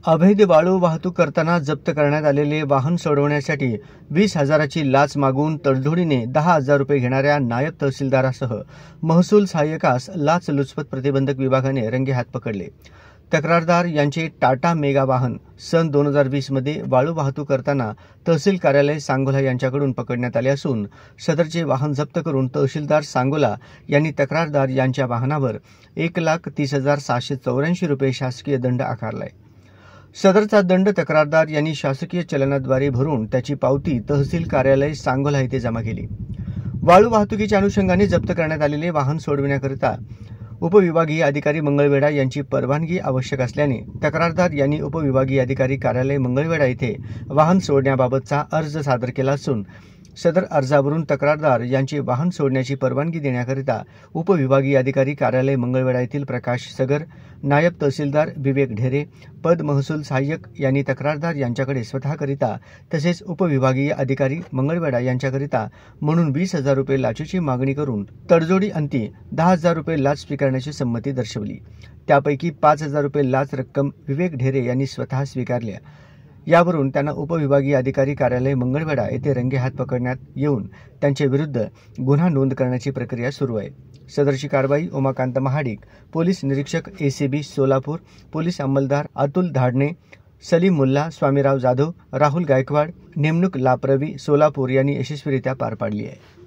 अवैध वाळू वाहतूक करताना जप्त करण्यात आलेले वाहन सोडवण्यासाठी 20,000ची लाच मागून तडजोडीने 10,000 रुपये घेणाऱ्या नायब तहसीलदारासह महसूल सहाय्यकास लाचलुचपत प्रतिबंधक विभागाने रंगेहात पकडले। तक्रारदार यांचे टाटा मेगा वाहन सन 2020 मध्ये वाळू वाहतूक करताना तहसील कार्यालय सांगोला यांच्याकडून पकडण्यात आले असून सदरचे वाहन जप्त करून तहसीलदार सांगोला यांनी तक्रारदार यांच्या वाहनावर 1,30,784 रुपये शासकीय दंड आकारलाय। सदरचा दंड तक्रारदार यांनी शासकीय चलनाद्वारे भरून त्याची पावती तहसील कार्यालय सांगोला येथे जमा केली। वाळू वाहतुकीच्या अनुषंगाने जप्त करण्यात आलेले वाहन सोडविण्याकरिता उपविभागीय अधिकारी मंगळवेढा यांची परवानगी आवश्यक असल्याने तक्रारदार यांनी उपविभागीय अधिकारी कार्यालय मंगळवेढा येथे वाहन सोडण्याबाबतचा अर्ज सादर केला असून सदर अर्जावरून तक्रारदार यांचे वाहन सोडण्याची परवानगी देण्याकरिता उपविभागीय अधिकारी कार्यालय मंगळवेढा येथील प्रकाश सगर, नायब तहसीलदार विवेक ढेरे, पद महसूल सहाय्यक यांनी तक्रारदार यांच्याकडे स्वतःकरिता तसेच उपविभागीय अधिकारी मंगळवेढा यांच्याकरिता म्हणून 20,000 रुपये लाचेची मागणी करून तडजोडी अंती 10,000 रुपये लाच स्वीकारण्याची संमती दर्शवली। त्यापैकी 5,000 रुपये लाच रक्कम विवेक ढेरे यांनी स्वतः स्वीकारल्या। यावरून त्यांना उपविभागीय अधिकारी कार्यालय मंगळवेढा येथे रंगेहात पकडण्यात येऊन त्यांच्या विरुद्ध गुन्हा नोंद करण्याची प्रक्रिया सुरू आहे। सदरची कारवाई उमाकांत महाडिक, पोलीस निरीक्षक ACB सोलापूर, पोलीस अंमलदार अतुल धाडणे, सलीम मुल्ला, स्वामीराव जाधव, राहुल गायकवाड, नेमणूक लाप्रवी सोलापूर यांनी यशस्वीरित्या पार पाडली आहे।